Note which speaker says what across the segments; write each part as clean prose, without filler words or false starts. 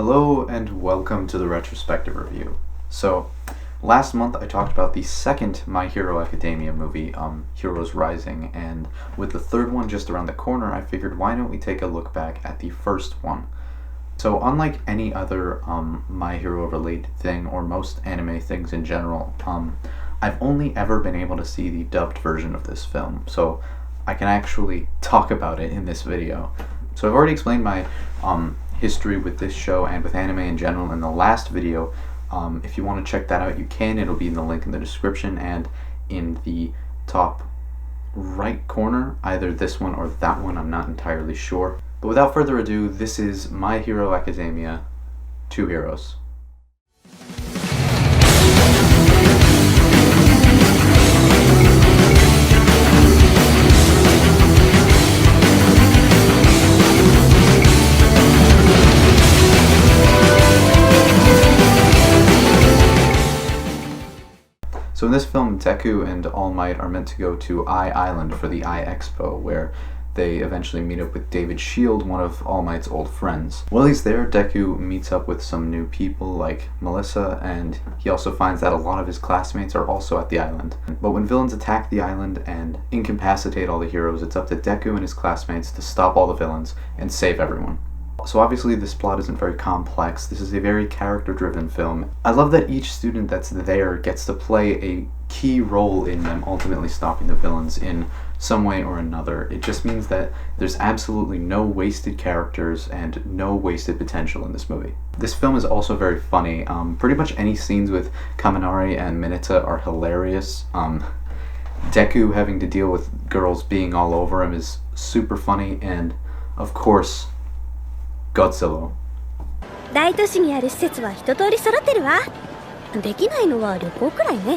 Speaker 1: Hello and welcome to the Retrospective review. So, last month I talked about the second My Hero Academia movie, Heroes Rising, and with the third one just around the corner, I figured why don't we take a look back at the first one. So, unlike any other My Hero related thing, or most anime things in general, I've only ever been able to see the dubbed version of this film, so I can actually talk about it in this video. So I've already explained my history with this show and with anime in general in the last video. If you want to check that out, you can. It'll be in the link in the description and in the top right corner, either this one or that one, I'm not entirely sure. But without further ado, this is My Hero Academia, Two Heroes. So in this film, Deku and All Might are meant to go to Eye Island for the Eye Expo, where they eventually meet up with David Shield, one of All Might's old friends. While he's there, Deku meets up with some new people like Melissa, and he also finds that a lot of his classmates are also at the island. But when villains attack the island and incapacitate all the heroes, it's up to Deku and his classmates to stop all the villains and save everyone. So obviously this plot isn't very complex. This is a very character-driven film. I love that each student that's there gets to play a key role in them ultimately stopping the villains in some way or another. It just means that there's absolutely no wasted characters and no wasted potential in this movie. This film is also very funny. Pretty much any scenes with Kaminari and Mineta are hilarious. Deku having to deal with girls being all over him is super funny, and of course, Godzilla.
Speaker 2: 大都市にある施設は一通り揃ってるわ。できないのは旅行くらいね。怪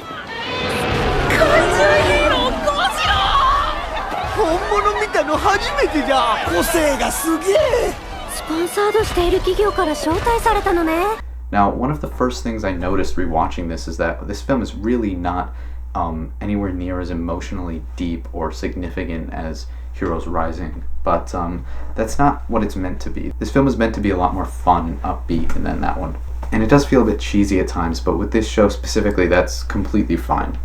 Speaker 2: 獣ヒーローゴジラ！本物見たの初めてじゃ。個性がすげえ。スポンサードしている企業から招待されたのね。
Speaker 1: Now, one of the first things I noticed rewatching this is that this film is really not anywhere near as emotionally deep or significant as Heroes Rising, but that's not what it's meant to be. This film is meant to be a lot more fun and upbeat than that one. And it does feel a bit cheesy at times, but with this show specifically, that's completely fine.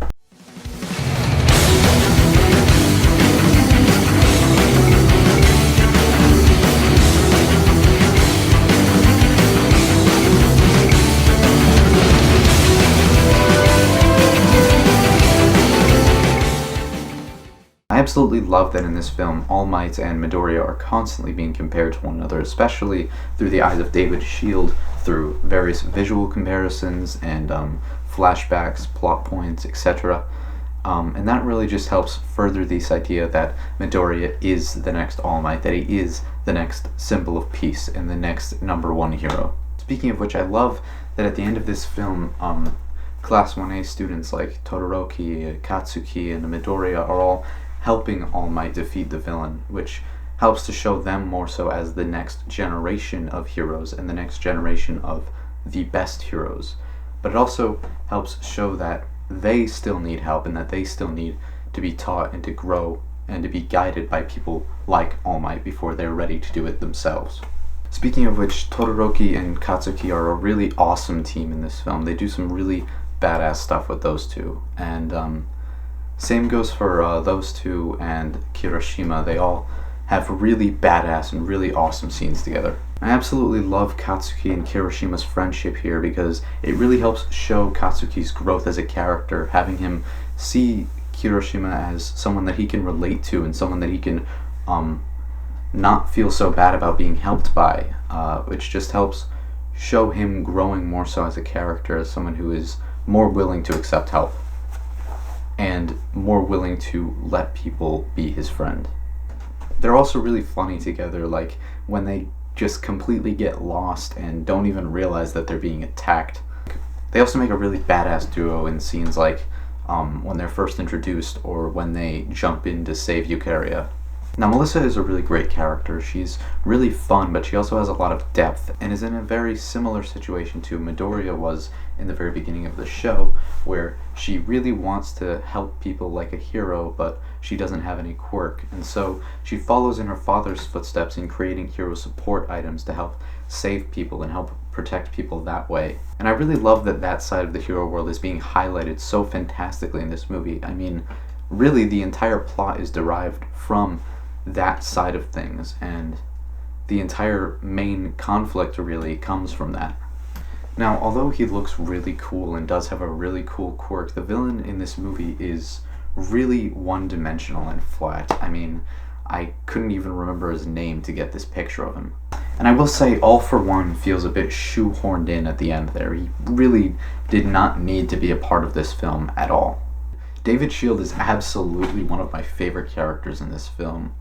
Speaker 1: I absolutely love that in this film, All Might and Midoriya are constantly being compared to one another, especially through the eyes of David Shield, through various visual comparisons and flashbacks, plot points, etc. And that really just helps further this idea that Midoriya is the next All Might, that he is the next symbol of peace and the next #1 hero. Speaking of which, I love that at the end of this film, Class 1A students like Todoroki, Katsuki, and Midoriya are all helping All Might defeat the villain, which helps to show them more so as the next generation of heroes and the next generation of the best heroes. But it also helps show that they still need help and that they still need to be taught and to grow and to be guided by people like All Might before they're ready to do it themselves. Speaking of which, Todoroki and Katsuki are a really awesome team in this film. They do some really badass stuff with those two, and same goes for those two and Kirishima. They all have really badass and really awesome scenes together. I absolutely love Katsuki and Kirishima's friendship here because it really helps show Katsuki's growth as a character, having him see Kirishima as someone that he can relate to and someone that he can not feel so bad about being helped by, which just helps show him growing more so as a character, as someone who is more willing to accept help and more willing to let people be his friend. They're also really funny together, like when they just completely get lost and don't even realize that they're being attacked. They also make a really badass duo in scenes like when they're first introduced or when they jump in to save Eukarya. Now, Melissa is a really great character. She's really fun, but she also has a lot of depth and is in a very similar situation to Midoriya was in the very beginning of the show, where she really wants to help people like a hero, but she doesn't have any quirk. And so she follows in her father's footsteps in creating hero support items to help save people and help protect people that way. And I really love that that side of the hero world is being highlighted so fantastically in this movie. I mean, really the entire plot is derived from that side of things, and the entire main conflict really comes from that. Now, although he looks really cool and does have a really cool quirk, the villain in this movie is really one-dimensional and flat. I mean, I couldn't even remember his name to get this picture of him. And I will say, All for One feels a bit shoehorned in at the end there. He really did not need to be a part of this film at all. David Shield is absolutely one of my favorite characters in this film.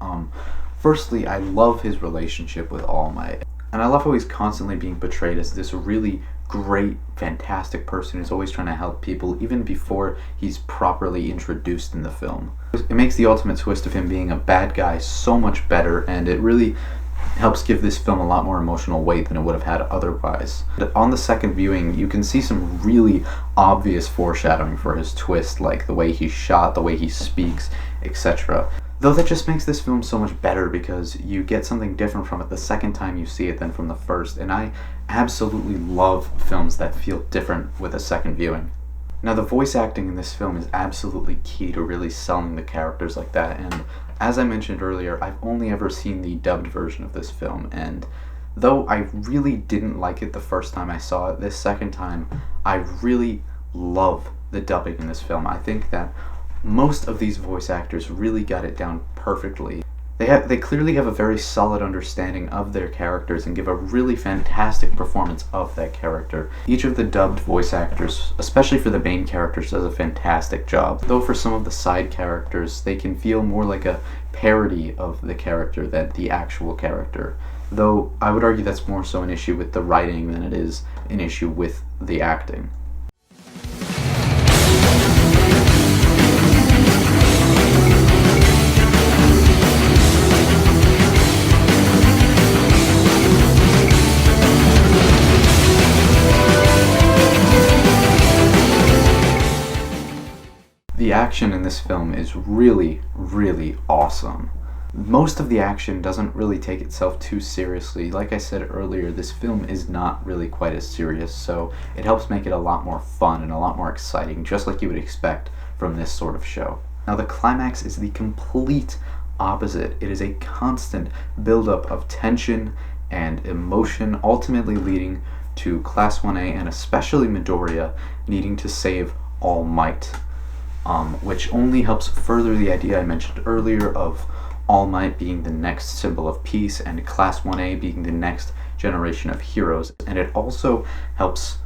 Speaker 1: Firstly, I love his relationship with All Might. And I love how he's constantly being portrayed as this really great, fantastic person who's always trying to help people, even before he's properly introduced in the film. It makes the ultimate twist of him being a bad guy so much better, and it really helps give this film a lot more emotional weight than it would have had otherwise. But on the second viewing, you can see some really obvious foreshadowing for his twist, like the way he's shot, the way he speaks, etc. Though that just makes this film so much better because you get something different from it the second time you see it than from the first, and I absolutely love films that feel different with a second viewing. Now, the voice acting in this film is absolutely key to really selling the characters like that, and as I mentioned earlier, I've only ever seen the dubbed version of this film, and though I really didn't like it the first time I saw it, this second time, I really love the dubbing in this film. I think that most of these voice actors really got it down perfectly. They clearly have a very solid understanding of their characters and give a really fantastic performance of that character. Each of the dubbed voice actors, especially for the main characters, does a fantastic job. Though for some of the side characters, they can feel more like a parody of the character than the actual character. Though I would argue that's more so an issue with the writing than it is an issue with the acting. The action in this film is really, really awesome. Most of the action doesn't really take itself too seriously. Like I said earlier, this film is not really quite as serious, so it helps make it a lot more fun and a lot more exciting, just like you would expect from this sort of show. Now, the climax is the complete opposite. It is a constant buildup of tension and emotion, ultimately leading to Class 1A and especially Midoriya needing to save All Might. Which only helps further the idea I mentioned earlier of All Might being the next symbol of peace and Class 1A being the next generation of heroes. And it also helps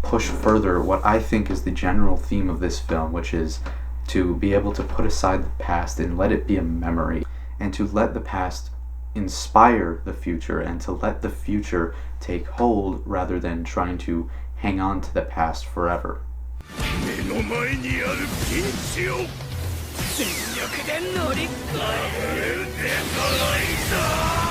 Speaker 1: push further what I think is the general theme of this film, which is to be able to put aside the past and let it be a memory, and to let the past inspire the future, and to let the future take hold rather than trying to hang on to the past forever.
Speaker 3: 目の前にあるピンチを全力で乗り越えるデトロイト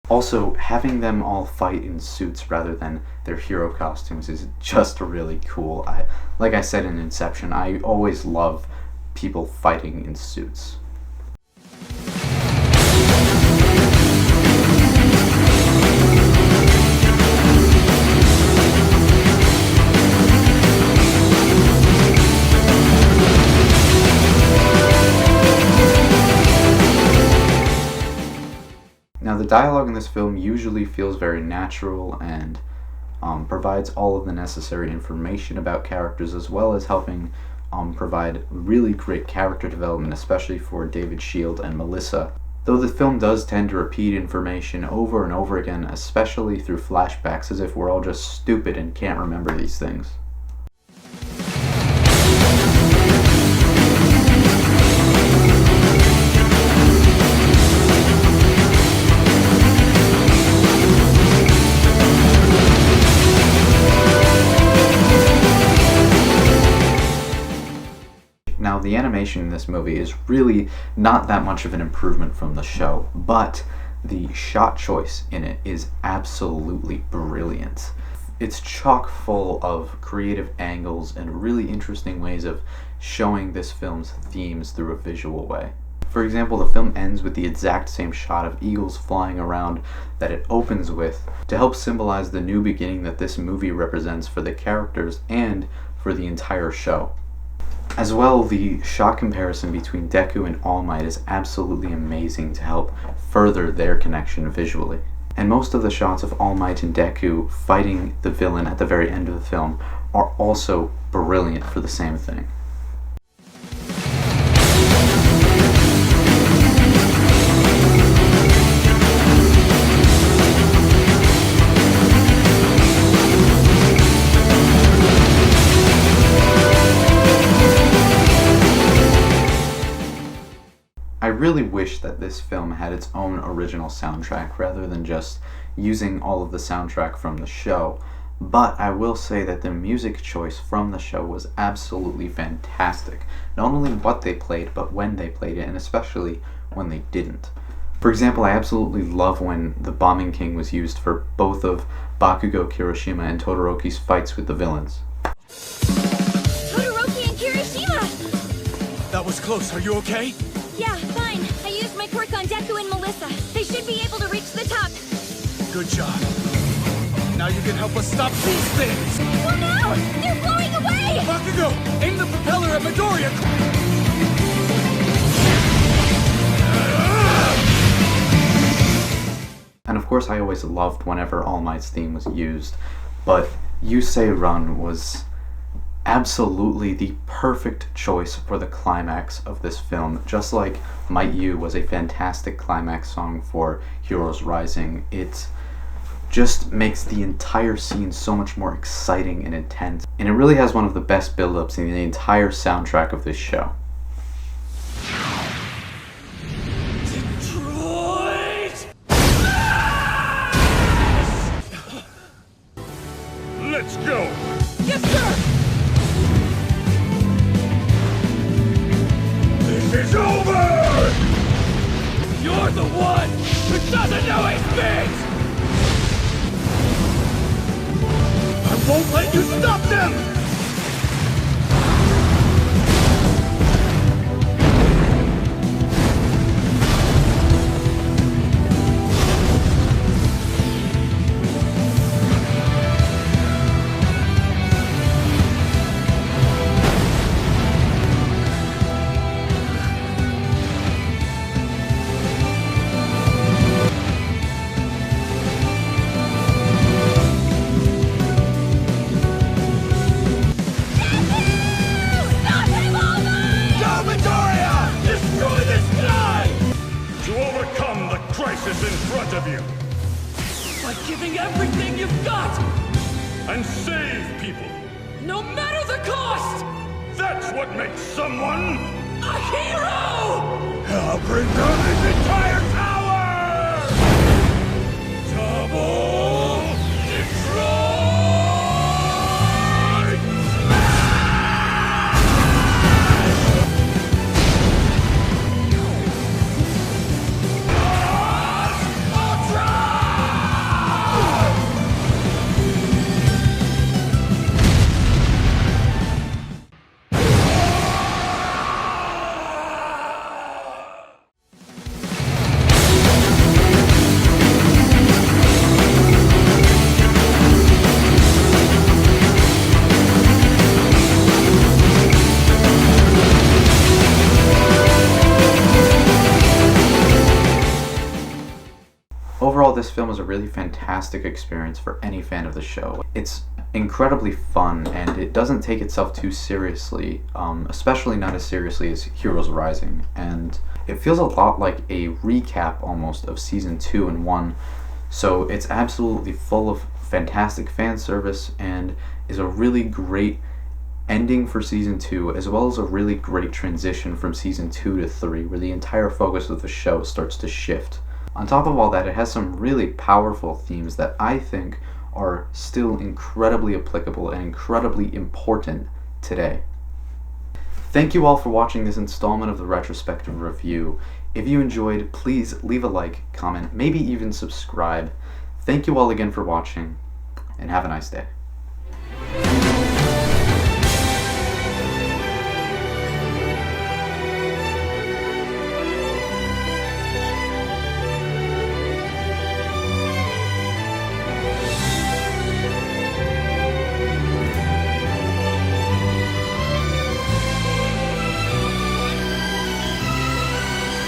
Speaker 1: Also, having them all fight in suits rather than their hero costumes is just really cool. Like I said in Inception, I always love people fighting in suits. Now, the dialogue in this film usually feels very natural and provides all of the necessary information about characters, as well as helping provide really great character development, especially for David Shield and Melissa. Though the film does tend to repeat information over and over again, especially through flashbacks, as if we're all just stupid and can't remember these things. animation in this movie is really not that much of an improvement from the show, but the shot choice in it is absolutely brilliant. It's chock full of creative angles and really interesting ways of showing this film's themes through a visual way. For example, the film ends with the exact same shot of eagles flying around that it opens with to help symbolize the new beginning that this movie represents for the characters and for the entire show. As well, the shot comparison between Deku and All Might is absolutely amazing to help further their connection visually. And most of the shots of All Might and Deku fighting the villain at the very end of the film are also brilliant for the same thing. I really wish that this film had its own original soundtrack rather than just using all of the soundtrack from the show, but I will say that the music choice from the show was absolutely fantastic. Not only what they played, but when they played it, and especially when they didn't. For example, I absolutely love when the Bombing King was used for both of Bakugo Kirishima and Todoroki's fights with the villains.
Speaker 2: Todoroki and Kirishima!
Speaker 3: That was close. Are you okay?
Speaker 2: Yeah, fine. I used my quirk on Deku and Melissa. They should be able to reach the top.
Speaker 3: Good job. Now you can help us stop these things!
Speaker 2: Oh no! They're blowing away!
Speaker 3: Bakugo! Aim the propeller at Midoriya!
Speaker 1: And of course I always loved whenever All Might's theme was used, but Yusei Run was absolutely the perfect choice for the climax of this film. Just like Might You was a fantastic climax song for Heroes Rising, it just makes the entire scene so much more exciting and intense, and it really has one of the best build-ups in the entire soundtrack of this show.
Speaker 3: Detroit! Let's go!
Speaker 2: Yes, sir!
Speaker 3: This is over! You're the one who doesn't know his feet! I won't let you stop them! Crisis in front of you.
Speaker 4: By giving everything you've got!
Speaker 3: And save people.
Speaker 4: No matter the cost!
Speaker 3: That's what makes someone
Speaker 4: A hero!
Speaker 3: I'll bring down this entire tower! Double Detroit!
Speaker 1: Overall, this film is a really fantastic experience for any fan of the show. It's incredibly fun, and it doesn't take itself too seriously, especially not as seriously as Heroes Rising, and it feels a lot like a recap almost of Season 2 and 1, so it's absolutely full of fantastic fan service and is a really great ending for Season 2, as well as a really great transition from Season 2 to 3, where the entire focus of the show starts to shift. On top of all that, it has some really powerful themes that I think are still incredibly applicable and incredibly important today. Thank you all for watching this installment of the Retrospective review. If you enjoyed, please leave a like, comment, maybe even subscribe. Thank you all again for watching, and have a nice day.